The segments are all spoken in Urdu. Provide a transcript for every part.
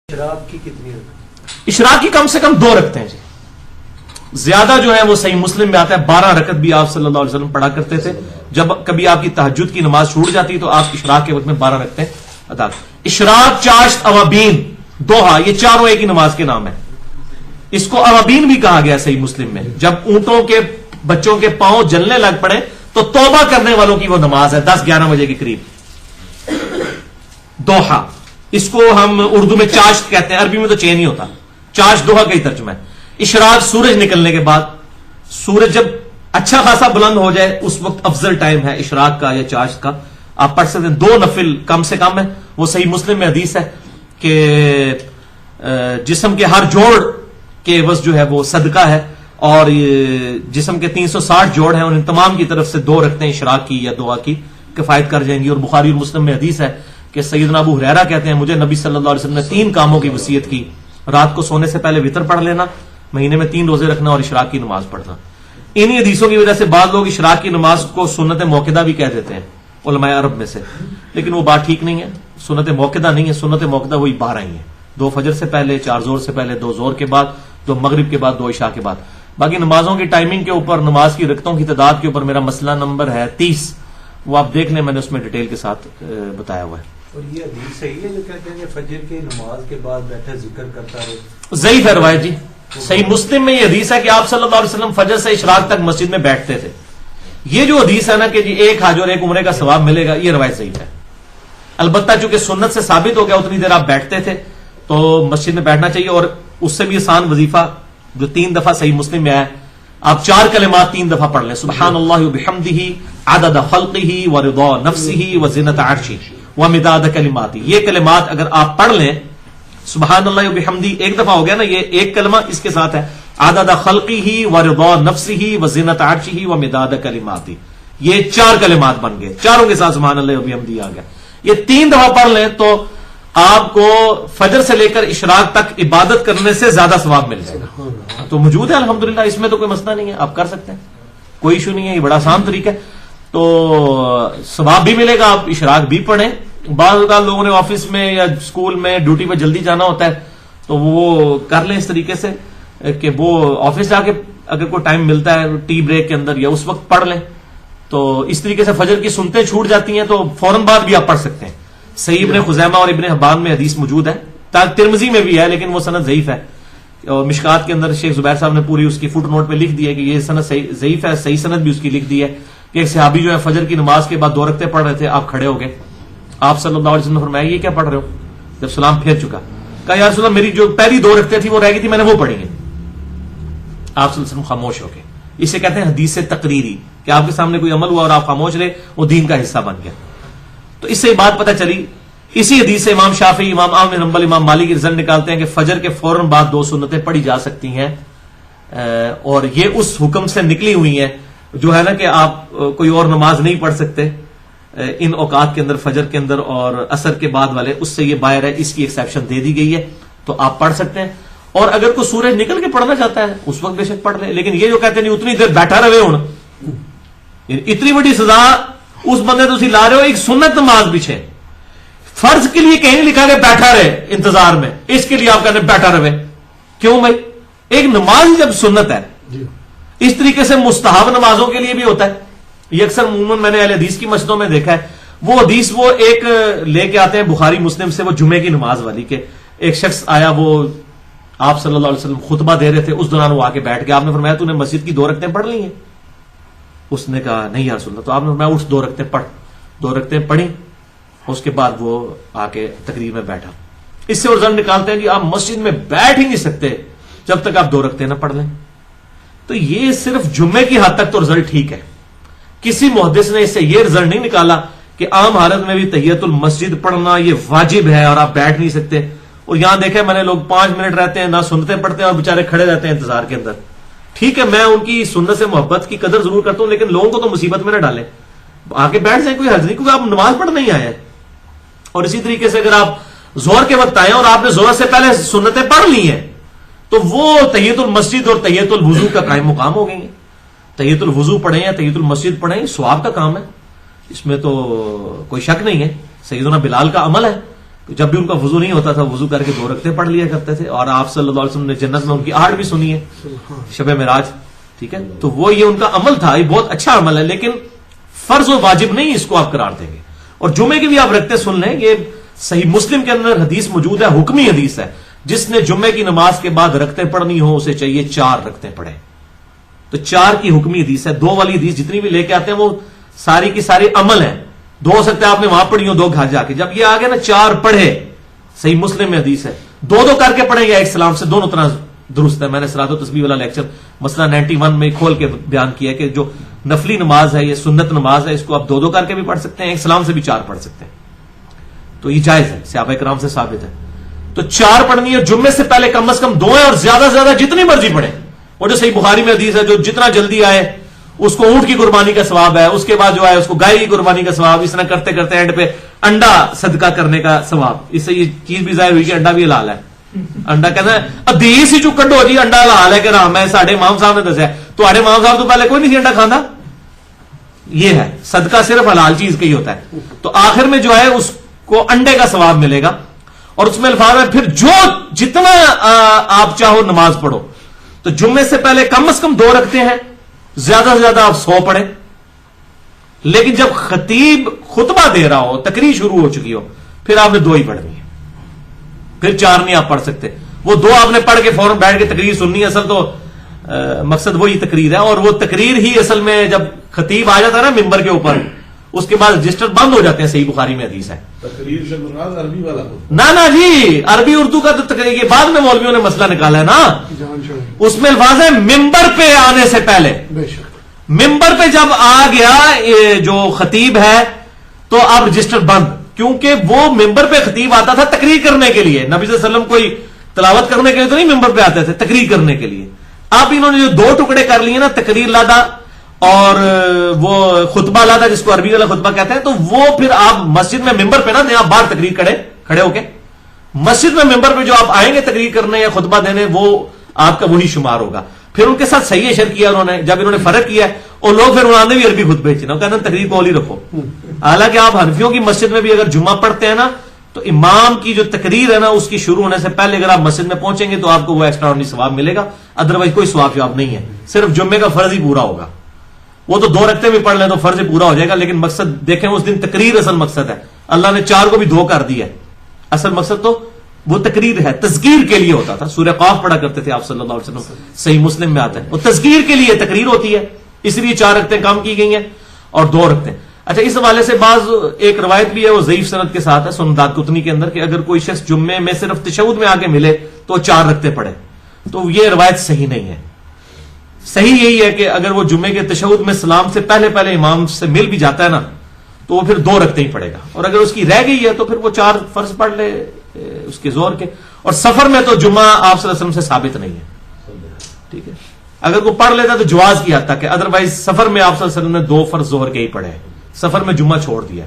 اشراق کی کتنی رکعت؟ اشراق کی کم سے کم 2 رکعتیں ہیں جی. زیادہ جو ہے وہ صحیح مسلم میں آتا ہے 12 رکعت بھی آپ صلی اللہ علیہ وسلم پڑھا کرتے تھے. جب کبھی آپ کی تہجد کی نماز چھوٹ جاتی تو آپ اشراق کے وقت میں 12 رکعتیں ادا. اشراق، چاشت، اوابین، دوحا، یہ چاروں ایک ہی نماز کے نام ہے. اس کو اوابین بھی کہا گیا صحیح مسلم میں. جب اونٹوں کے بچوں کے پاؤں جلنے لگ پڑے تو توبہ کرنے والوں کی وہ نماز ہے 10-11 بجے کے قریب. دوحا اس کو ہم اردو میں چاشت کہتے ہیں، عربی میں تو چین ہی ہوتا. چاشت دوحا کا ہی ترجمہ ہے. اشراق سورج نکلنے کے بعد، سورج جب اچھا خاصا بلند ہو جائے اس وقت افضل ٹائم ہے اشراق کا یا چاشت کا. آپ پڑھ سکتے ہیں 2 نفل کم سے کم ہے. وہ صحیح مسلم میں حدیث ہے کہ جسم کے ہر جوڑ کے عوض جو ہے وہ صدقہ ہے، اور جسم کے 360 جوڑ ہیں ان تمام کی طرف سے 2 رکھتے ہیں اشراق کی یا دعا کی کفایت کر جائیں گی. اور بخاری اور مسلم میں حدیث ہے کہ سیدنا ابو ہریرہ کہتے ہیں مجھے نبی صلی اللہ علیہ وسلم نے 3 کاموں کی وصیت کی: رات کو سونے سے پہلے وتر پڑھ لینا، مہینے میں 3 روزے رکھنا، اور اشراق کی نماز پڑھنا. انہی حدیثوں کی وجہ سے بعض لوگ اشراق کی نماز کو سنت موقدہ بھی کہہ دیتے ہیں علماء عرب میں سے، لیکن وہ بات ٹھیک نہیں ہے. سنت موقدہ نہیں ہے، سنت موقدہ وہی 12 ہی ہیں: 2 فجر سے پہلے، 4 زور سے پہلے، 2 زور کے بعد، 2 مغرب کے بعد، 2 عشاء کے بعد. باقی نمازوں کی ٹائمنگ کے اوپر، نماز کی رکعتوں کی تعداد کے اوپر میرا مسئلہ نمبر ہے 30. وہ آپ دیکھ لیں، میں نے اس میں ڈیٹیل کے ساتھ بتایا ہوا ہے. اور یہ حدیث صحیح ہے جو کہتے ہیں کہ فجر کی نماز کے بعد بیٹھے ذکر کرتا رہے؟ ضعیف ہے روایت جی. صحیح مسلم میں یہ حدیث ہے کہ آپ صلی اللہ علیہ وسلم فجر سے اشراق تک مسجد میں بیٹھتے تھے. یہ جو حدیث ہے نا کہ جی 1 حج اور 1 عمرے کا ثواب ملے گا، یہ روایت ضعیف ہے. البتہ چونکہ سنت سے ثابت ہو گیا اتنی دیر آپ بیٹھتے تھے تو مسجد میں بیٹھنا چاہیے. اور اس سے بھی آسان وظیفہ جو 3 دفعہ صحیح مسلم میں آیا، آپ 4 کلمات 3 دفعہ پڑھ لیں: سبحان اللہ وبحمدہ عدد خلقہ ورضا نفسہ وزنۃ عرشہ ومداد کلماتہ. یہ کلمات اگر آپ پڑھ لیں، سبحان اللہ وبحمدہ 1 دفعہ ہو گیا نا، یہ 1 کلمہ اس کے ساتھ ہے عدد خلقہ ورضا نفسہ وزنۃ عرشہ ومداد کلماتہ. یہ 4 کلمات بن گئے، چاروں کے ساتھ سبحان اللہ وبحمدہ آ گیا. یہ 3 دفعہ پڑھ لیں تو آپ کو فجر سے لے کر اشراق تک عبادت کرنے سے زیادہ ثواب مل جائے گا. تو موجود ہے الحمدللہ، اس میں تو کوئی مسئلہ نہیں ہے، آپ کر سکتے ہیں، کوئی ایشو نہیں ہے. یہ بڑا آسان طریقہ ہے، تو ثواب بھی ملے گا، آپ اشراق بھی پڑھیں. بعض اوقات لوگوں نے آفس میں یا اسکول میں ڈیوٹی پہ جلدی جانا ہوتا ہے تو وہ کر لیں اس طریقے سے کہ وہ آفس جا کے اگر کوئی ٹائم ملتا ہے ٹی بریک کے اندر یا اس وقت پڑھ لیں. تو اس طریقے سے فجر کی سنتیں چھوٹ جاتی ہیں تو فوراً بعد بھی آپ پڑھ سکتے ہیں. صحیح ابن خزیمہ اور ابن حبان میں حدیث موجود ہے، ترمذی میں بھی ہے لیکن وہ سند ضعیف ہے. اور مشکات کے اندر شیخ زبیر صاحب نے پوری اس کی فٹ نوٹ پہ لکھ دی ہے کہ یہ سند ضعیف ہے. صحیح سند بھی اس کی لکھ دی ہے کہ ایک صحابی جو ہے فجر کی نماز کے بعد 2 رکعتیں پڑھ رہے تھے، آپ کھڑے ہو گئے. آپ صلی اللہ علیہ وسلم نے فرمایا یہ کیا پڑھ رہے ہو؟ جب سلام پھیر چکا کہا یا رسول اللہ میری جو پہلی 2 رکعتیں تھی وہ رہ گئی تھی، میں نے وہ پڑھی ہیں. آپ صلی اللہ علیہ وسلم خاموش ہو گئے. اسے کہتے ہیں حدیث تقریری، کہ آپ کے سامنے کوئی عمل ہوا اور آپ خاموش رہے، وہ دین کا حصہ بن گیا. تو اس سے بات پتہ چلی. اسی حدیث سے امام شافعی، امام احمد بن حنبل، امام مالک کی رزلٹ نکالتے ہیں کہ فجر کے فوراً بعد 2 سنتیں پڑھی جا سکتی ہیں. اور یہ اس حکم سے نکلی ہوئی ہیں جو ہے نا کہ آپ کوئی اور نماز نہیں پڑھ سکتے ان اوقات کے اندر، فجر کے اندر اور عصر کے بعد والے، اس سے یہ باہر ہے. اس کی ایکسیپشن دے دی گئی ہے تو آپ پڑھ سکتے ہیں. اور اگر کوئی سورج نکل کے پڑھنا چاہتا ہے اس وقت بے شک پڑھ لے. لیکن یہ جو کہتے ہیں اتنی دیر بیٹھا رہے ہوں، اتنی بڑی سزا اس بندے تو لا رہے ہو. ایک سنت نماز پیچھے فرض کے لیے کہیں لکھا کہ بیٹھا رہے انتظار میں، اس کے لیے آپ کہتے ہیں بیٹھا رہے. کیوں بھائی؟ ایک نماز جب سنت ہے، اس طریقے سے مستحب نمازوں کے لیے بھی ہوتا ہے. یہ اکثر عموماً میں نے اہل حدیث کی مسجدوں میں دیکھا ہے، وہ حدیث وہ ایک لے کے آتے ہیں بخاری مسلم سے، وہ جمعے کی نماز والی، کہ ایک شخص آیا، وہ آپ صلی اللہ علیہ وسلم خطبہ دے رہے تھے، اس دوران وہ آ کے بیٹھ گیا. آپ نے فرمایا تو نے مسجد کی 2 رکعتیں پڑھ لی ہیں؟ اس نے کہا نہیں یا رسول اللہ. تو آپ نے فرمایا اٹھ 2 رکعتیں پڑھ. 2 رکعتیں پڑھی، اس کے بعد وہ آ کے تقریر میں بیٹھا. اس سے رزلٹ نکالتے ہیں کہ آپ مسجد میں بیٹھ ہی نہیں سکتے جب تک آپ 2 رکعتیں نہ پڑھ لیں. تو یہ صرف جمعے کی حد تک تو رزلٹ ٹھیک ہے. کسی محدث نے اس سے یہ رزلٹ نہیں نکالا کہ عام حالت میں بھی تحیت المسجد پڑھنا یہ واجب ہے اور آپ بیٹھ نہیں سکتے. اور یہاں دیکھیں میں نے لوگ 5 منٹ رہتے ہیں نہ سنتیں پڑھتے ہیں اور بےچارے کھڑے رہتے ہیں انتظار کے اندر. ٹھیک ہے، میں ان کی سنت سے محبت کی قدر ضرور کرتا ہوں، لیکن لوگوں کو تو مصیبت میں نہ ڈالیں. آ کے بیٹھ جائیں، کوئی حرج نہیں، کیونکہ آپ نماز پڑھنے ہی آئے ہیں. اور اسی طریقے سے اگر آپ زہر کے وقت آئے اور آپ نے زہر سے پہلے سنتیں پڑھ لی ہیں تو وہ تحیت المسجد اور تحیت الوضو کا قائم مقام ہو گئی ہیں. تحیت الوضو پڑھیں یا تحیت المسجد پڑھیں، ثواب کا کام ہے، اس میں تو کوئی شک نہیں ہے. سیدنا بلال کا عمل ہے جب بھی ان کا وضو نہیں ہوتا تھا وضو کر کے 2 رکعتیں پڑھ لیا کرتے تھے. اور آپ صلی اللہ علیہ وسلم نے جنت میں ان کی آہٹ بھی سنی ہے شب معراج. ٹھیک ہے, تو وہ یہ ان کا عمل تھا, یہ بہت اچھا عمل ہے, لیکن فرض و واجب نہیں اس کو آپ قرار دیں گے. اور جمعے کی بھی آپ رکھتے سن لیں, یہ صحیح مسلم کے اندر حدیث موجود ہے, حکمی حدیث ہے, جس نے جمعے کی نماز کے بعد رکعتیں پڑھنی ہو اسے چاہیے 4 رکعتیں پڑھے. تو 4 کی حکمی حدیث ہے. 2 والی حدیث جتنی بھی لے کے آتے ہیں وہ ساری کی ساری عمل ہے. 2 ہو سکتا ہے آپ نے وہاں پڑھی ہو, 2 گھر جا کے. جب یہ آگے نا 4 پڑھے, صحیح مسلم میں حدیث ہے, 2 کر کے پڑھیں یا ایک سلام سے, دونوں طرح درست ہے. میں نے صلاۃ و تسبیح والا لیکچر مسئلہ 91 میں کھول کے بیان کیا کہ جو نفلی نماز ہے, یہ سنت نماز ہے, اس کو آپ 2 کر کے بھی پڑھ سکتے ہیں, ایک سلام سے بھی 4 پڑھ سکتے ہیں. تو یہ جائز ہے, صحابہ کرام سے ثابت ہے. تو 4 پڑھنی ہے جمعے سے پہلے, کم از کم 2 ہیں, اور زیادہ سے زیادہ جتنی مرضی پڑھیں. اور جو صحیح بخاری میں حدیث ہے, جو جتنا جلدی آئے اس کو اونٹ کی قربانی کا ثواب ہے, اس کے بعد جو ہے اس کو گائے کی قربانی کا ثواب, اس طرح کرتے کرتے اینڈ پہ انڈا صدقہ کرنے کا ثواب. اس سے یہ چیز بھی ظاہر ہوئی کہ انڈا بھی حلال ہے. انڈا کہنا ہے حدیث ہی جو کڈو جی انڈا حلال ہے کہ رام ہے, ساڈے امام صاحب نے دسیا. تو ہمارے امام صاحب تو پہلے کوئی نہیں سی انڈا کھانا. یہ ہے صدقہ صرف حلال چیز کا ہی ہوتا ہے. تو آخر میں جو ہے اس کو انڈے کا ثواب ملے گا. اور اس میں الفاظ ہے پھر جو جتنا آپ چاہو نماز پڑھو. تو جمعے سے پہلے کم از کم 2 رکھتے ہیں, زیادہ سے زیادہ آپ 100 پڑھیں. لیکن جب خطیب خطبہ دے رہا ہو, تقریر شروع ہو چکی ہو, پھر آپ نے 2 ہی پڑھنی ہے, پھر 4 نہیں آپ پڑھ سکتے. وہ 2 آپ نے پڑھ کے فوراً بیٹھ کے تقریر سننی ہے. اصل تو مقصد وہی تقریر ہے, اور وہ تقریر ہی اصل میں جب خطیب آ جاتا ہے نا ممبر کے اوپر, اس کے بعد رجسٹر بند ہو جاتے ہیں. صحیح بخاری میں حدیث ہے. تقریر سے مراد عربی والا نہ جی, عربی اردو کا تو تقریر یہ بعد میں مولویوں نے مسئلہ نکالا ہے نا. اس میں الفاظ ہے ممبر پہ آنے سے پہلے. ممبر پہ جب آ گیا جو خطیب ہے تو اب رجسٹر بند, کیونکہ وہ ممبر پہ خطیب آتا تھا تقریر کرنے کے لیے. نبی صلی اللہ علیہ وسلم کوئی تلاوت کرنے کے لیے تو نہیں ممبر پہ آتے تھے, تقریر کرنے کے لیے. اب انہوں نے جو 2 ٹکڑے کر لیے نا, تقریر لادا اور وہ خطبہ لادا, جس کو عربی والا خطبہ کہتے ہیں, تو وہ پھر آپ مسجد میں ممبر پہ نہ آپ باہر تقریر کھڑے ہو کے مسجد میں ممبر پہ جو آپ آئیں گے تقریر کرنے یا خطبہ دینے, وہ آپ کا وہی شمار ہوگا. پھر ان کے ساتھ صحیح اشر کیا انہوں نے, جب انہوں نے فرق کیا, اور لوگ پھر انہوں نے بھی عربی خطبے چنا, کہتے ہیں تقریر کو ہی رکھو. حالانکہ آپ حنفیوں کی مسجد میں بھی اگر جمعہ پڑھتے ہیں نا, تو امام کی جو تقریر ہے نا اس کی شروع ہونے سے پہلے اگر آپ مسجد میں پہنچیں گے تو آپ کو وہ ایکسٹرا آرڈنری ثواب ملے گا. ادروائز کوئی ثواب شواب نہیں ہے, صرف جمعے کا فرض ہی پورا ہوگا. وہ تو 2 رکعتیں بھی پڑھ لیں تو فرض پورا ہو جائے گا. لیکن مقصد دیکھیں, اس دن تقریر اصل مقصد ہے. اللہ نے 4 کو بھی 2 کر دیا ہے. اصل مقصد تو وہ تقریر ہے, تذکیر کے لیے ہوتا تھا. سورہ قاف پڑھا کرتے تھے آپ صلی اللہ علیہ وسلم, صحیح مسلم میں آتا ہے. وہ تذکیر کے لیے تقریر ہوتی ہے, اس لیے 4 رکعتیں کم کی گئی ہیں اور 2 رکعتیں. اچھا, اس حوالے سے بعض ایک روایت بھی ہے, وہ ضعیف سند کے ساتھ ہے, سنن دارقطنی کے اندر, کہ اگر کوئی شخص جمعے میں صرف تشہد میں آ کے ملے تو 4 رکعتیں پڑھے. تو یہ روایت صحیح نہیں ہے. صحیح یہی ہے کہ اگر وہ جمعے کے تشہد میں سلام سے پہلے امام سے مل بھی جاتا ہے نا, تو وہ پھر 2 رکعتیں ہی پڑھے گا. اور اگر اس کی رہ گئی ہے تو پھر وہ 4 فرض پڑھ لے اس کے زور کے. اور سفر میں تو جمعہ آپ صلی اللہ علیہ وسلم سے ثابت نہیں ہے. ٹھیک ہے, اگر کوئی پڑھ لیتا تو جواز کی حد تک ہے, ادروائز سفر میں آپ صلی اللہ علیہ وسلم نے 2 فرض ظہر کے ہی پڑھے ہیں, سفر میں جمعہ چھوڑ دیا.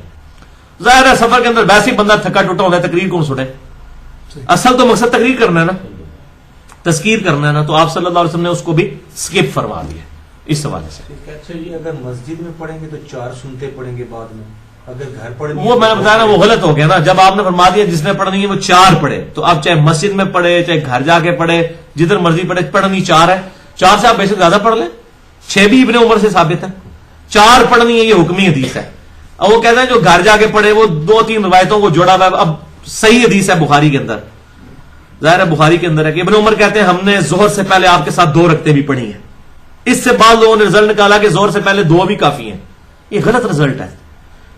ظاہر ہے سفر کے اندر ویسے ہی بندہ تھکا ٹوٹا ہوتا ہے, تقریر کون سنے. اصل تو مقصد تقریر کرنا ہے نا, تذکیر کرنا ہے نا. تو آپ صلی اللہ علیہ وسلم نے اس کو بھی سکپ فرما دیا اس حوالے سے. اچھا جی, اگر مسجد میں پڑھیں گے تو 4 سنتے پڑھیں گے بعد میں, اگر گھر پڑھیں وہ میں نے بتایا نا وہ غلط ہو گیا نا. جب آپ نے فرما دیا جس نے پڑھنی ہے وہ 4 پڑھے, تو آپ چاہے مسجد میں پڑھے چاہے گھر جا کے پڑھے, جدھر مرضی پڑھے, پڑھنی 4 ہے. 4 سے آپ بے شک زیادہ پڑھ لیں, 6 بھی ابن عمر سے ثابت ہے. 4 پڑھنی ہے, یہ حکمی حدیث ہے. اور وہ کہتے ہیں جو گھر جا کے پڑھے وہ 2-3 روایتوں کو جوڑا ہوا ہے. اب صحیح حدیث ہے بخاری کے اندر, ظاہر ہے بخاری کے اندر ہے کہ ابن عمر کہتے ہیں ہم نے ظہر سے پہلے آپ کے ساتھ 2 رکعتیں بھی پڑھی ہیں. اس سے بعض لوگوں نے رزلٹ نکالا کہ ظہر سے پہلے 2 بھی کافی ہیں. یہ غلط رزلٹ ہے,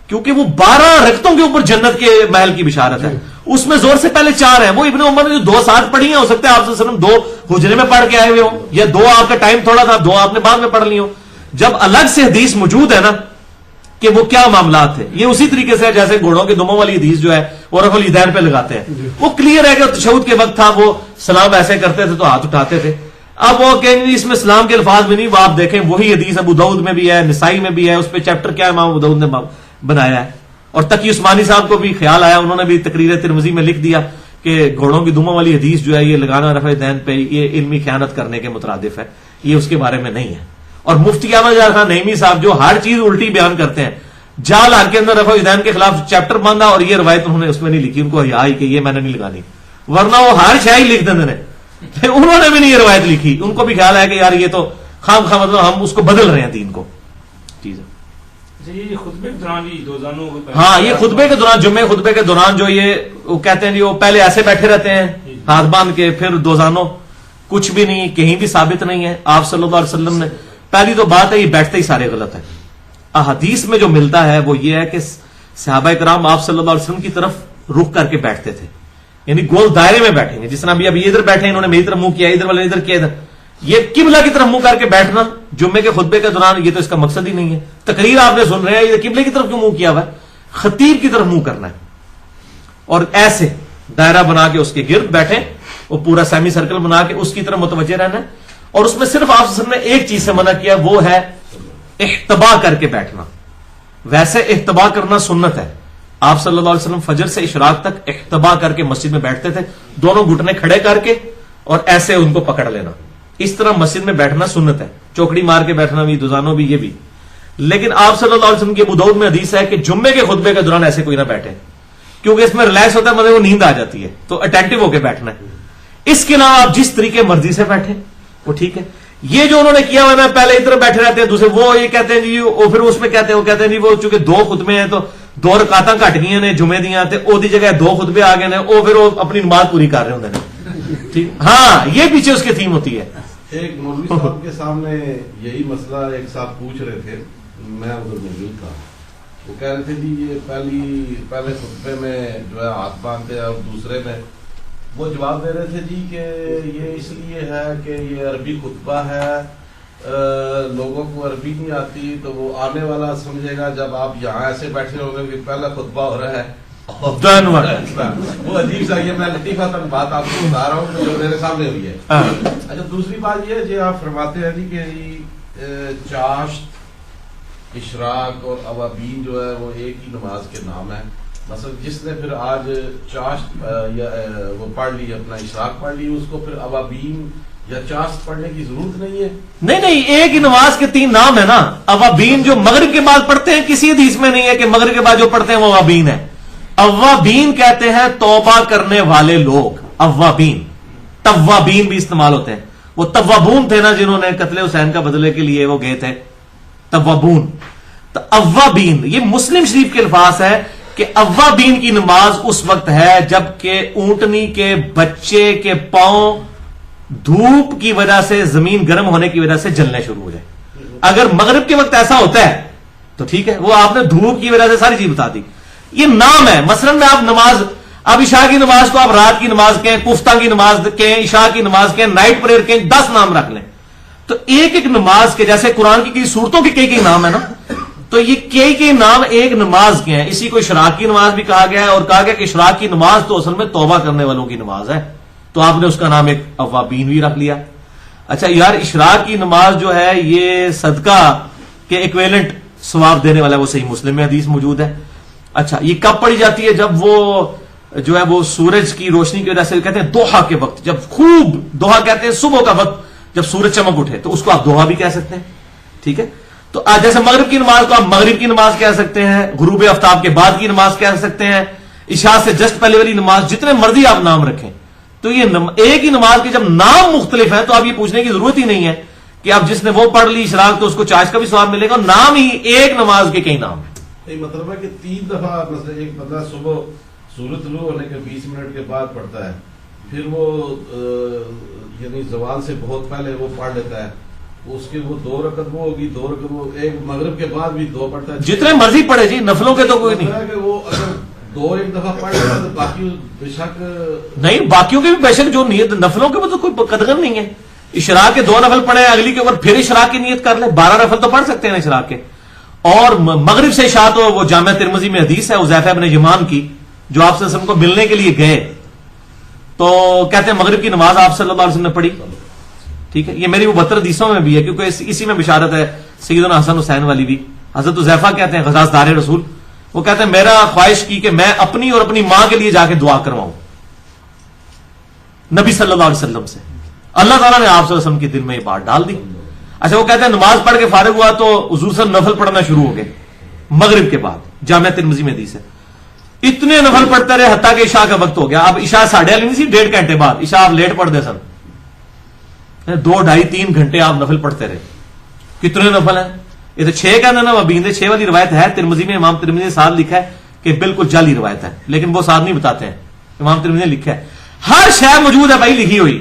کیونکہ وہ 12 رکعتوں کے اوپر جنت کے محل کی بشارت ہے. اس میں ظہر سے پہلے 4 ہیں. وہ ابن عمر نے جو 2 ساتھ پڑھی ہیں, ہو سکتا ہے آپ صلی اللہ علیہ وسلم 2 حجرے میں پڑھ کے آئے ہوئے ہوں, یا 2 آپ کا ٹائم تھوڑا تھا, 2 آپ نے بعد میں پڑھ لی ہوں. جب الگ سے حدیث موجود ہے نا کہ وہ کیا معاملات تھے, یہ اسی طریقے سے جیسے گھوڑوں کے دموں والی حدیث جو ہے وہ رفع الیدین پہ لگاتے ہیں, وہ کلیئر ہے کہ تشہد کے وقت تھا وہ سلام ایسے کرتے تھے تو ہاتھ اٹھاتے تھے. اب وہ کہیں گے اس میں سلام کے الفاظ بھی نہیں, وہ آپ دیکھیں وہی حدیث ابو داؤد میں بھی ہے, نسائی میں بھی ہے, اس پہ چیپٹر کیا امام ابو داؤد نے بنایا ہے. اور تقی عثمانی صاحب کو بھی خیال آیا, انہوں نے بھی تقریر ترمذی میں لکھ دیا کہ گھوڑوں کی دموں والی حدیث جو ہے یہ لگانا رفع الیدین پہ یہ علمی خیانت کرنے کے مترادف ہے, یہ اس کے بارے میں نہیں ہے. اور مفتی احمد خان نعیمی صاحب جو ہر چیز الٹی بیان کرتے ہیں, جال ہار کے اندر رفع الیدین کے خلاف چیپٹر باندھا اور یہ روایت انہوں نے اس میں نہیں لکھی, ان کو حیا ہی کہ یہ میں نے نہیں لگانی, ورنہ وہ ہر شاعری لکھ دیں انہوں نے بھی نہیں یہ روایت لکھی. ان کو بھی خیال ہے کہ یار یہ تو خام خواہ مطلب ہم اس کو بدل رہے ہیں دین کو. ٹھیک ہے, خطبے کے دوران ہاں یہ خطبے کے دوران, جمعے خطبے کے دوران جو یہ وہ کہتے ہیں جی وہ پہلے ایسے بیٹھے رہتے ہیں ہاتھ باندھ کے, پھر دوزانوں کچھ بھی نہیں, کہیں بھی ثابت نہیں ہے آپ صلی اللہ علیہ وسلم نے. پہلی تو بات ہے یہ بیٹھتے ہی سارے غلط ہے. احادیث میں جو ملتا ہے وہ یہ ہے کہ صحابہ کرام آپ صلی اللہ علیہ وسلم کی طرف رخ کر کے بیٹھتے تھے, یعنی گول دائرے میں بیٹھیں گے, جس طرح ابھی ادھر بیٹھے انہوں نے میری طرف منہ کیا, ادھر والے ادھر کیا, ادھر یہ قبلہ کی طرف منہ کر کے بیٹھنا جمعے کے خطبے کے دوران یہ تو اس کا مقصد ہی نہیں ہے. تقریر آپ نے سن رہے ہیں, یہ قبلے کی طرف کیوں منہ کیا ہوا ہے, خطیب کی طرف منہ کرنا ہے اور ایسے دائرہ بنا کے اس کے گرد بیٹھے, وہ پورا سیمی سرکل بنا کے اس کی طرف متوجہ رہنا ہے. اور اس میں صرف آپ نے ایک چیز سے منع کیا, وہ ہے احتبا کر کے بیٹھنا. ویسے احتبا کرنا سنت ہے, آپ صلی اللہ علیہ وسلم فجر سے اشراق تک احتبا کر کے مسجد میں بیٹھتے تھے, دونوں گھٹنے کھڑے کر کے اور ایسے ان کو پکڑ لینا, اس طرح مسجد میں بیٹھنا سنت ہے. چوکڑی مار کے بیٹھنا بھی, دوزانوں بھی, یہ بھی. لیکن آپ صلی اللہ علیہ وسلم کے ابو داؤد میں حدیث ہے کہ جمعے کے خطبے کے دوران ایسے کوئی نہ بیٹھے, کیونکہ اس میں ریلیکس ہوتا ہے, مطلب وہ نیند آ جاتی ہے, تو اٹینٹو ہو کے بیٹھنا ہے. اس کے علاوہ آپ جس طریقے مرضی سے بیٹھے وہ ٹھیک ہے. یہ جو انہوں نے کیا ہوا نا, پہلے ادھر بیٹھے رہتے ہیں, دوسرے وہ یہ کہتے ہیں جی, وہ پھر اس میں کہتے ہیں, وہ کہتے ہیں جی وہ چونکہ دو خطبے ہیں تو 2 رکعتاں گھٹ گئی نے جمعے دیاں, او دی جگہ 2 خطبے آ گئے نے, وہ پھر وہ اپنی نماز پوری کر رہے ہوتے ہیں. ٹھیک, ہاں یہ پیچھے اس کی تھیم ہوتی ہے. ایک مولوی صاحب کے سامنے یہی مسئلہ ایک صاحب پوچھ رہے تھے, میں ادھر موجود تھا. وہ کہہ رہے تھے جی یہ پہلے خطبے میں جو ہے ہاتھ باندھتے اور دوسرے میں, وہ جواب دے رہے تھے جی کہ یہ اس لیے ہے کہ یہ عربی خطبہ ہے, لوگوں کو عربی نہیں آتی تو وہ آنے والا سمجھے گا جب آپ یہاں ایسے بیٹھے ہوں گے کہ پہلا خطبہ ہو رہا ہے. وہ عجیب سا, یہ میں لطیفہ تک بات آپ کو بتا رہا ہوں جو میرے سامنے ہوئی ہے. اچھا, دوسری بات یہ جی آپ فرماتے ہیں جی کہ چاشت, اشراق اور اوابین جو ہے وہ ایک ہی نماز کے نام ہے. مثلا جس نے پھر آج چاشت یا وہ پڑھ لی, اپنا اشراق پڑھ لی, اس کو پھر اوابین یا چاشت پڑھنے کی ضرورت نہیں ہے. نہیں, ایک ہی نماز کے 3 نام ہے نا. اوابین جو مغرب کے بعد پڑھتے ہیں, کسی حدیث میں نہیں ہے کہ مغرب کے بعد جو پڑھتے ہیں وہ اوابین ہے. اوابین کہتے ہیں توبہ کرنے والے لوگ, اوابین. توابین بھی استعمال ہوتے ہیں, وہ توابون تھے نا جنہوں نے قتل حسین کا بدلے کے لیے وہ گئے تھے, توابون. تو اوابین یہ مسلم شریف کے الفاظ ہے کہ اوابین کی نماز اس وقت ہے جب کہ اونٹنی کے بچے کے پاؤں دھوپ کی وجہ سے, زمین گرم ہونے کی وجہ سے جلنے شروع ہو جائے. اگر مغرب کے وقت ایسا ہوتا ہے تو ٹھیک ہے, وہ آپ نے دھوپ کی وجہ سے ساری چیز بتا دی. یہ نام ہے. مثلا میں آپ نماز, اب عشاء کی نماز کو آپ رات کی نماز کہیں, کفتہ کی نماز کہیں, عشاء کی نماز کہیں, نائٹ پریئر کہیں, 10 نام رکھ لیں. تو ایک نماز کے, جیسے قرآن کی کئی صورتوں کے کئی نام ہے نا, تو یہ کئی نام ایک نماز کے ہیں. اسی کو اشراق کی نماز بھی کہا گیا ہے, اور کہا گیا کہ اشراق کی نماز تو اصل میں توبہ کرنے والوں کی نماز ہے, تو آپ نے اس کا نام ایک اوابین بھی رکھ لیا. اچھا یار, اشراق کی نماز جو ہے یہ صدقہ کے ایکویلنٹ ثواب دینے والا ہے, وہ صحیح مسلم میں حدیث موجود ہے. اچھا, یہ کب پڑھی جاتی ہے؟ جب وہ جو ہے وہ سورج کی روشنی کی وجہ سے, کہتے ہیں دوحا کے وقت, جب خوب دوحا کہتے ہیں صبح کا وقت جب سورج چمک اٹھے, تو اس کو آپ دوحا بھی کہہ سکتے ہیں. ٹھیک ہے, تو آج جیسے مغرب کی نماز کو آپ مغرب کی نماز کہہ سکتے ہیں, غروب آفتاب کے بعد کی نماز کہہ سکتے ہیں, عشاء سے جسٹ پہلے والی نماز, جتنے مرضی آپ نام رکھیں. تو یہ ایک ہی نماز کے جب نام مختلف ہیں تو آپ یہ پوچھنے کی ضرورت ہی نہیں ہے کہ اب جس نے وہ پڑھ لی اشراق تو اس کو چاشت کا بھی ثواب ملے گا. نام ہی ایک نماز کے کئی نام ہیں. مطلب ہے کہ 3 دفعہ مثلا ایک بندہ صبح سورج طلوع ہونے کے 20 منٹ کے بعد پڑھتا ہے, پھر وہ یعنی زوال سے بہت پہلے وہ پڑھ لیتا ہے, اس کے وہ 2 رکعت وہ ہوگی, 2 رکعت وہ, ایک مغرب کے بعد بھی 2 پڑھتا ہے. جتنے مرضی پڑھے جی, نفلوں کے تو کوئی نہیں کہ وہ اگر 2 ایک دفعہ پڑھ لیتا تو باقی بے شک نہیں, باقیوں کے بھی بے شک جو نیت نفلوں کے تو کوئی قدر نہیں ہے. اشراق کے 2 نفل پڑھے, اگلی کے اوپر پھر اشراق کی نیت کر لے, 12 نفل تو پڑھ سکتے ہیں اشراق کے. اور مغرب سے عشاء تو وہ جامع ترمذی میں حدیث ہے حذیفہ بن یمان کی, جو آپ صلی اللہ علیہ وسلم کو ملنے کے لیے گئے تو کہتے ہیں مغرب کی نماز آپ صلی اللہ علیہ وسلم نے پڑھی. ٹھیک ہے, یہ میری 72 حدیثوں میں بھی ہے, کیونکہ اسی میں بشارت ہے سیدنا حسن حسین والی بھی. حضرت حذیفہ کہتے ہیں غزاز دار رسول, وہ کہتے ہیں میرا خواہش کی کہ میں اپنی اور اپنی ماں کے لیے جا کے دعا کرواؤں نبی صلی اللہ علیہ وسلم سے. اللہ تعالیٰ نے آپ صلی اللہ علیہ وسلم کے دل میں یہ بات ڈال دی. اچھا, وہ کہتے ہیں نماز پڑھ کے فارغ ہوا تو حضور صلی اللہ علیہ وسلم نفل پڑھنا شروع ہو گئے. مغرب کے بعد، جامعہ ترمذی میں حدیث ہے، اتنے نفل پڑھتے رہے حتیٰ کہ عشاء کا وقت ہو گیا. اب عشاء 8:30 نہیں سی، 1.5 گھنٹے بعد عشاء آپ لیٹ پڑھ دے سن، 2 ڈھائی 3 گھنٹے آپ نفل پڑھتے رہے. کتنے نفل ہیں؟ یہ تو 6 کا نا ابیندے 6 والی روایت ہے ترمذی میں، امام ترمذی نے ساتھ لکھا ہے کہ بالکل جعلی روایت ہے، لیکن وہ ساتھ نہیں بتاتے ہیں، امام ترمذی نے لکھا ہے. ہر شے موجود ہے بھائی لکھی ہوئی.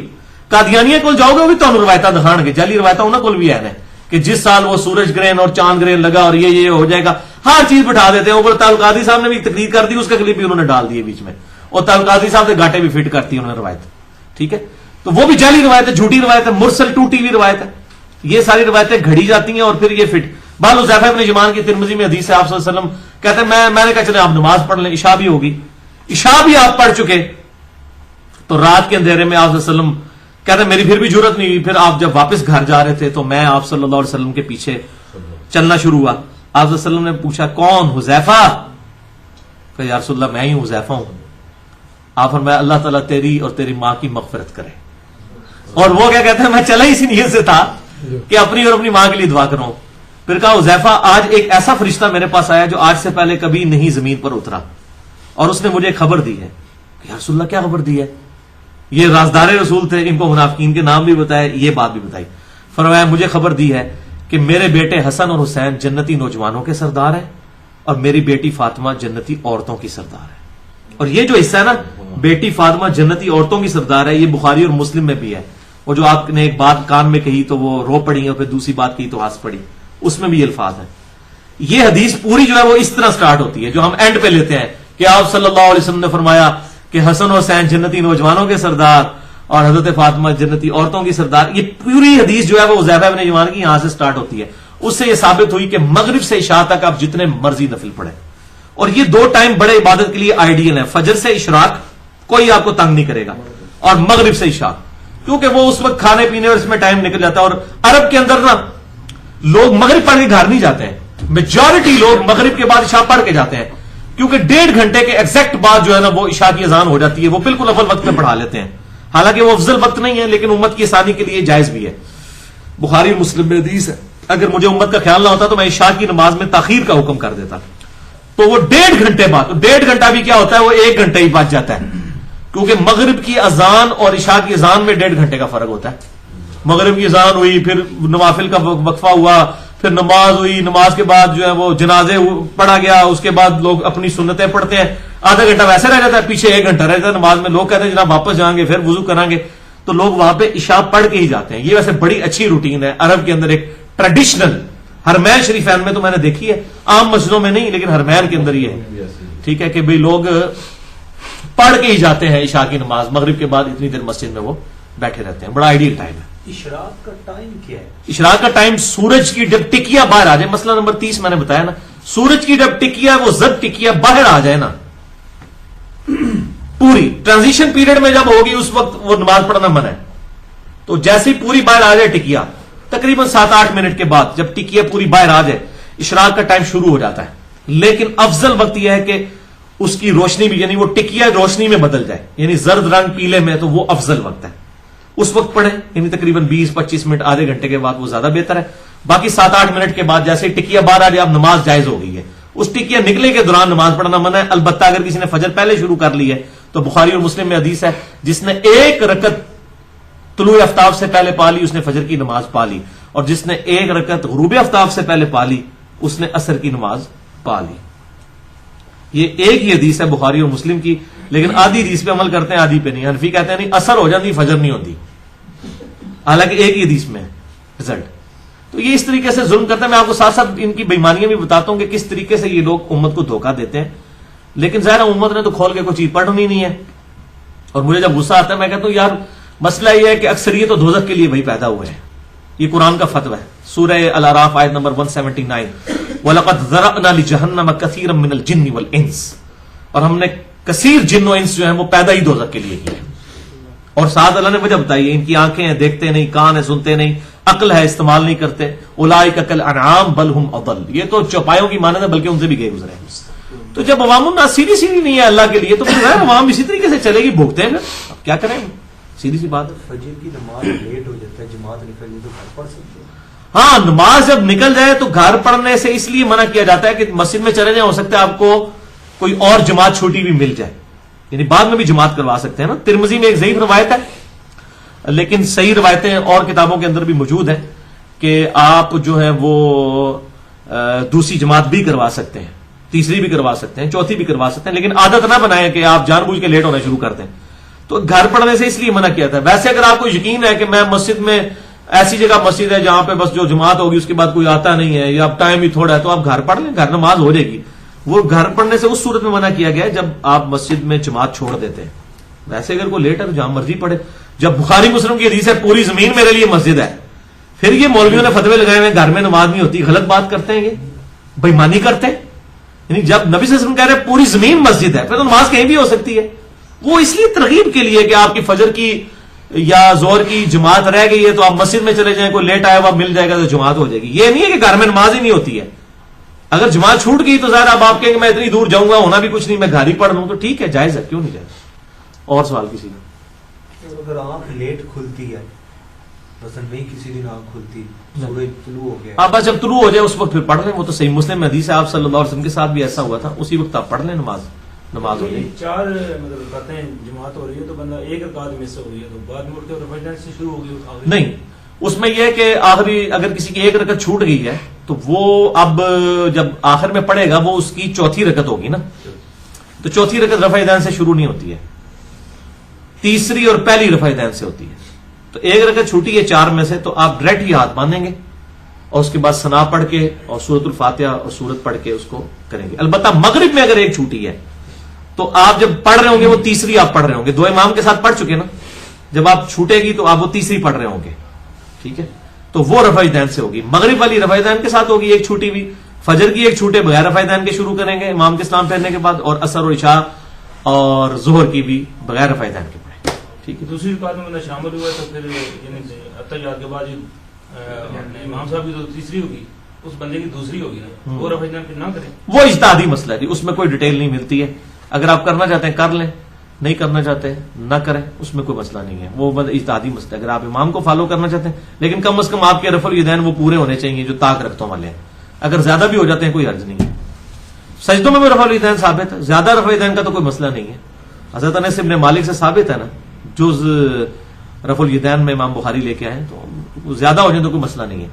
قادیانیہ کول جاؤ گے وہ بھی تمہیں روایت دکھان گے، جعلی روایت انہوں کول بھی ہے کہ جس سال وہ سورج گرہن اور چاند گرہن لگا اور یہ ہو جائے گا، ہر چیز بٹھا دیتے ہیں. اوپر تعلقاتی صاحب نے بھی تقریر کر دی، اس کا کلپ بھی انہوں نے ڈال دیے بیچ میں، اور تعلقاتی صاحب سے گاٹے بھی فٹ کرتی انہوں نے روایت. ٹھیک ہے، تو وہ بھی جعلی روایت ہے، جھوٹی روایت ہے، مرسل ٹوٹی ہوئی روایت ہے. یہ ساری روایتیں گھڑی جاتی ہیں اور پھر یہ فٹ. بال حذیفہ ابن یمان کی ترمذی میں حدیث ہے، آپ صلی اللہ علیہ وسلم کہتے ہیں میں نے کہا چلے آپ نماز پڑھ لیں، عشاء بھی ہوگی. عشاء بھی آپ پڑھ چکے تو رات کے اندھیرے میں آپ صلی اللہ علیہ وسلم کہتے ہیں میری پھر بھی ضرورت نہیں ہوئی. پھر آپ جب واپس گھر جا رہے تھے تو میں آپ صلی اللہ علیہ وسلم کے پیچھے چلنا شروع ہوا. آپ صلی اللہ علیہ وسلم نے پوچھا کون؟ حذیفہ. کہ یا رسول اللہ میں ہی حذیفہ ہوں. آپ فرمایا اللہ تعالیٰ تیری اور تیری ماں کی مغفرت کرے. اور وہ کیا کہتے ہیں میں چلا اسی نیت سے تھا کہ اپنی اور اپنی ماں کے لیے دعا کروں. پھر کہا حذیفہ آج ایک ایسا فرشتہ میرے پاس آیا جو آج سے پہلے کبھی نہیں زمین پر اترا، اور اس نے مجھے خبر دی ہے. یا رسول اللہ کیا خبر دی ہے؟ یہ رازدار رسول تھے، ان کو منافقین کے نام بھی بتائے، یہ بات بھی بتائی. فرمایا مجھے خبر دی ہے کہ میرے بیٹے حسن اور حسین جنتی نوجوانوں کے سردار ہیں اور میری بیٹی فاطمہ جنتی عورتوں کی سردار ہے. اور یہ جو حصہ ہے نا بیٹی فاطمہ جنتی عورتوں کی سردار ہے، یہ بخاری اور مسلم میں بھی ہے. وہ جو آپ نے ایک بات کان میں کہی تو وہ رو پڑی اور پھر دوسری بات کہی تو ہنس پڑی، اس میں بھی یہ الفاظ ہیں. یہ حدیث پوری جو ہے وہ اس طرح سٹارٹ ہوتی ہے جو ہم اینڈ پہ لیتے ہیں کہ آپ صلی اللہ علیہ وسلم نے فرمایا کہ حسن و حسین جنتی نوجوانوں کے سردار اور حضرت فاطمہ جنتی عورتوں کی سردار. یہ پوری حدیث جو ہے وہ حذیفہ ابن یمان کی یہاں سے سٹارٹ ہوتی ہے. اس سے یہ ثابت ہوئی کہ مغرب سے عشاء تک آپ جتنے مرضی نفل پڑھیں. اور یہ 2 ٹائم بڑے عبادت کے لیے آئیڈیل ہیں. فجر سے اشراق کوئی آپ کو تنگ نہیں کرے گا، اور مغرب سے عشاء کیونکہ وہ اس وقت کھانے پینے اور اس میں ٹائم نکل جاتا ہے. اور عرب کے اندر نا لوگ مغرب پڑھ کے گھر نہیں جاتے ہیں، میجورٹی لوگ مغرب کے بعد عشاء پڑھ کے جاتے ہیں کیونکہ 1.5 گھنٹے کے ایگزیکٹ بعد جو ہے نا وہ عشاء کی اذان ہو جاتی ہے. وہ بالکل اول وقت میں پڑھا لیتے ہیں، حالانکہ وہ افضل وقت نہیں ہے لیکن امت کی آسانی کے لیے جائز بھی ہے. بخاری اور مسلم میں حدیث ہے اگر مجھے امت کا خیال نہ ہوتا تو میں عشاء کی نماز میں تاخیر کا حکم کر دیتا. تو وہ 1.5 گھنٹے بعد، 1.5 گھنٹہ بھی کیا ہوتا ہے وہ 1 گھنٹے ہی بچ جاتا ہے کیونکہ مغرب کی اذان اور عشاء کی اذان میں 1.5 گھنٹے کا فرق ہوتا ہے. مغرب کی اذان ہوئی، پھر نوافل کا وقفہ ہوا، پھر نماز ہوئی، نماز کے بعد جو ہے وہ جنازے پڑھا گیا، اس کے بعد لوگ اپنی سنتیں پڑھتے ہیں. آدھا گھنٹہ ویسے رہ جاتا ہے، پیچھے 1 گھنٹہ رہ جاتا ہے نماز میں. لوگ کہتے ہیں جناب واپس جائیں گے پھر وضو کریں گے، تو لوگ وہاں پہ عشاء پڑھ کے ہی جاتے ہیں. یہ ویسے بڑی اچھی روٹین ہے عرب کے اندر، ایک ٹریڈیشنل. حرمین شریفین میں تو میں نے دیکھی ہے، عام مسجدوں میں نہیں لیکن حرمین کے اندر یہ ہے. ٹھیک ہے کہ بھئی لوگ پڑھ کے ہی جاتے ہیں عشاء کی نماز. مغرب کے بعد اتنی دیر مسجد میں وہ بیٹھے رہتے ہیں، بڑا آئیڈیل ٹائم ہے. اشراق کا ٹائم کیا ہے؟ اشراق کا ٹائم سورج کی جب ٹکیا باہر آ جائے. مسئلہ نمبر 30 میں نے بتایا نا، سورج کی جب ٹکیا وہ زد ٹکیا باہر آ جائے نا، پوری ٹرانزیشن پیریڈ میں جب ہوگی اس وقت وہ نماز پڑھنا منع ہے. تو جیسے ہی پوری باہر آ جائے ٹکیا، تقریباً 7-8 منٹ کے بعد جب ٹکیا پوری باہر آ جائے اشراق کا ٹائم شروع ہو جاتا ہے. لیکن افضل وقت یہ ہے کہ اس کی روشنی بھی، یعنی وہ ٹکیا روشنی میں بدل جائے، یعنی زرد رنگ پیلے میں، تو وہ افضل وقت ہے. اس وقت پڑھیں، یعنی تقریباً 20-25 منٹ، آدھے گھنٹے کے بعد وہ زیادہ بہتر ہے. باقی 7-8 منٹ کے بعد جیسے ٹکیا باہر آ جائے اب نماز جائز ہو گئی ہے. اس ٹکیا نکلے کے دوران نماز پڑھنا منع ہے. البتہ اگر کسی نے فجر پہلے شروع کر لی ہے تو بخاری اور مسلم میں حدیث ہے جس نے 1 رکعت طلوع آفتاب سے پہلے پا لی اس نے فجر کی نماز پا لی، اور جس نے 1 رکعت غروب آفتاب سے پہلے پا لی اس نے عصر کی نماز پا لی. یہ ایک ہی حدیث ہے بخاری اور مسلم کی، لیکن آدھی حدیث پہ عمل کرتے ہیں آدھی پہ نہیں. حنفی کہتے ہیں نہیں عصر ہو جاتی فجر نہیں ہوتی، حالانکہ ایک ہی حدیث میں رزلٹ. تو یہ اس طریقے سے ظلم کرتے ہیں. میں آپ کو ساتھ ساتھ ان کی بےمانیاں بھی بتاتا ہوں کہ کس طریقے سے یہ لوگ امت کو دھوکہ دیتے ہیں. لیکن ظاہر امت نے تو کھول کے کوئی چیز پڑھنی نہیں ہے. اور مجھے جب غصہ آتا ہے میں کہتا ہوں یار مسئلہ یہ ہے کہ اکثریت تو دوزخ کے لیے وہی پیدا ہوئے ہیں. یہ قرآن کا فتویٰ ہے، سورہ الاعراف آیت نمبر 179، وَلَقَدْ ذَرَأْنَا لِجَهَنَّمَ كَثِيرًا مِنَ الْجِنِّ وَالْإِنسِ، اور ہم نے کثیر جن و انس جو ہیں وہ پیدا ہی دوزخ کے لیے کیے. اور ساتھ اللہ نے وجہ بتائی ہے ان کی آنکھیں ہیں دیکھتے نہیں، کان ہے سنتے نہیں، عقل ہے استعمال نہیں کرتے. اولئک کالانعام بل ہم اضل، یہ تو چوپایوں کی مانند ہے بلکہ ان سے بھی گئے گزرے ہیں. تو جب عوام الناس سیدھی سیدھی نہیں ہے اللہ کے لیے تو پھر عوام اسی طریقے سے چلے گی، بھوگتے ہیں. اب کیا کریں، سیدھی سی بات. فجر کی نماز لیٹ ہو جاتا ہے، جماعت نکل جائے تو گھر پڑھ سکتے ہیں. ہاں نماز جب نکل جائے تو گھر پڑھنے سے اس لیے منع کیا جاتا ہے کہ مسجد میں چلے جائیں، ہو سکتا ہے آپ کو کوئی اور جماعت چھوٹی بھی مل جائے، یعنی بعد میں بھی جماعت کروا سکتے ہیں نا. ترمذی میں ایک ضعیف روایت ہے لیکن صحیح روایتیں اور کتابوں کے اندر بھی موجود ہیں کہ آپ جو ہے وہ دوسری جماعت بھی کروا سکتے ہیں، تیسری بھی کروا سکتے ہیں، چوتھی بھی کروا سکتے ہیں، لیکن عادت نہ بنائیں کہ آپ جان بوجھ کے لیٹ ہونا شروع کر دیں. تو گھر پڑھنے سے اس لیے منع کیا تھا. ویسے اگر آپ کو یقین ہے کہ میں مسجد میں ایسی جگہ مسجد ہے جہاں پہ بس جو جماعت ہوگی اس کے بعد کوئی آتا نہیں ہے یا اب ٹائم ہی تھوڑا ہے، تو آپ گھر پڑھ لیں، گھر نماز ہو جائے گی. وہ گھر پڑھنے سے اس صورت میں منع کیا گیا ہے جب آپ مسجد میں جماعت چھوڑ دیتے ہیں. ویسے اگر کوئی لیٹ ہے تو جہاں مرضی پڑھے. جب بخاری مسلم کی حدیث ہے پوری زمین میرے لیے مسجد ہے، پھر یہ مولویوں نے فتوے لگائے ہوئے گھر میں نماز نہیں ہوتی، غلط بات کرتے ہیں، یہ بےمانی کرتے ہیں. یعنی جب نبی صلی اللہ علیہ وسلم کہہ رہے ہیں پوری زمین مسجد ہے، پھر تو نماز کہیں بھی ہو سکتی ہے. وہ اس لیے ترغیب کے لیے کہ آپ کی فجر کی یا زور کی جماعت رہ گئی ہے تو آپ مسجد میں چلے جائیں، کوئی لیٹ آیا ہوا مل جائے گا تو جماعت ہو جائے گی. یہ نہیں ہے کہ گھر میں نماز ہی نہیں ہوتی ہے. اگر جماعت چھوٹ گئی تو ظاہر اب آپ کہیں کہ میں اتنی دور جاؤں گا، ہونا بھی کچھ نہیں، میں گھر ہی پڑھ لوں، تو ٹھیک ہے، جائز ہے، کیوں نہیں جائز. اور سوال کسی کا؟ اگر آنکھ لیٹ کھلتی ہے، مثلا نہیں کسی دن آنکھ کھلتی، سورج طلوع ہو گیا، آپ بس جب طلوع ہو جائے اس وقت پھر پڑھ لیں. وہ تو صحیح مسلم میں حدیث ہے، آپ صلی اللہ علیہ وسلم کے ساتھ بھی ایسا ہوا تھا، اسی وقت آپ پڑھ لیں نماز ہو جائے گی. 4 مطلب کہتے ہیں جماعت ہو رہی ہے تو بندہ ایک رکعت مس ہو گئی ہے تو بعد میں اٹھ کے رفع سے شروع ہو گئی. نہیں، اس میں یہ ہے کہ آخری اگر کسی کی ایک رکعت چھوٹ گئی ہے تو وہ اب جب آخر میں پڑھے گا وہ اس کی چوتھی رکعت ہوگی نا، تو چوتھی رکعت رفع دین سے شروع نہیں ہوتی ہے، تیسری اور پہلی رفع دین سے ہوتی ہے. تو ایک رکعت چھوٹی ہے 4 میں سے تو آپ ڈائریکٹ ہی ہاتھ باندھیں گے اور اس کے بعد ثنا پڑھ کے اور سورۃ الفاتحہ اور سورت پڑھ کے اس کو کریں گے. البتہ مغرب میں اگر ایک چھوٹی ہے تو آپ جب پڑھ رہے ہوں گے وہ تیسری آپ پڑھ رہے ہوں گے، 2 امام کے ساتھ پڑھ چکے نا، جب آپ چھوٹے گی تو آپ وہ تیسری پڑھ رہے ہوں گے، ٹھیک ہے، تو وہ رفع دین سے ہوگی. مغرب والی رفع دین کے ساتھ ہوگی ایک چھوٹی بھی. فجر کی ایک چھوٹے بغیر رفع دین کے شروع کریں گے امام کے اسلام پھیرنے کے بعد، اور عصر اور عشاء اور ظہر کی بھی بغیر رفع دین کے پڑھیں. ٹھیک ہے، دوسری رکعت میں بندہ شامل ہوا تو پھر یعنی اتحیات کے بعد امام صاحب کی تو تیسری ہوگی، اس بندے کی دوسری ہوگی نا، وہ رفع دین پھر نہ کریں. وہ اجتہادی مسئلہ ہے، اس میں کوئی ڈیٹیل نہیں ملتی ہے. اگر آپ کرنا چاہتے ہیں کر لیں، نہیں کرنا چاہتے نہ کریں، اس میں کوئی مسئلہ نہیں ہے. وہ اجتہادی مسئلہ ہے. اگر آپ امام کو فالو کرنا چاہتے ہیں، لیکن کم از کم آپ کے رفع الیدین وہ پورے ہونے چاہیے جو طاق رختوں والے ہیں. اگر زیادہ بھی ہو جاتے ہیں کوئی حرج نہیں ہے. سجدوں میں بھی رفع الیدین ثابت ہے، زیادہ رفع الیدین کا تو کوئی مسئلہ نہیں ہے. حضرت انس بن مالک سے ثابت ہے نا، جز رفع الیدین میں امام بخاری لے کے آئے، تو زیادہ ہو جائے تو کوئی مسئلہ نہیں ہے.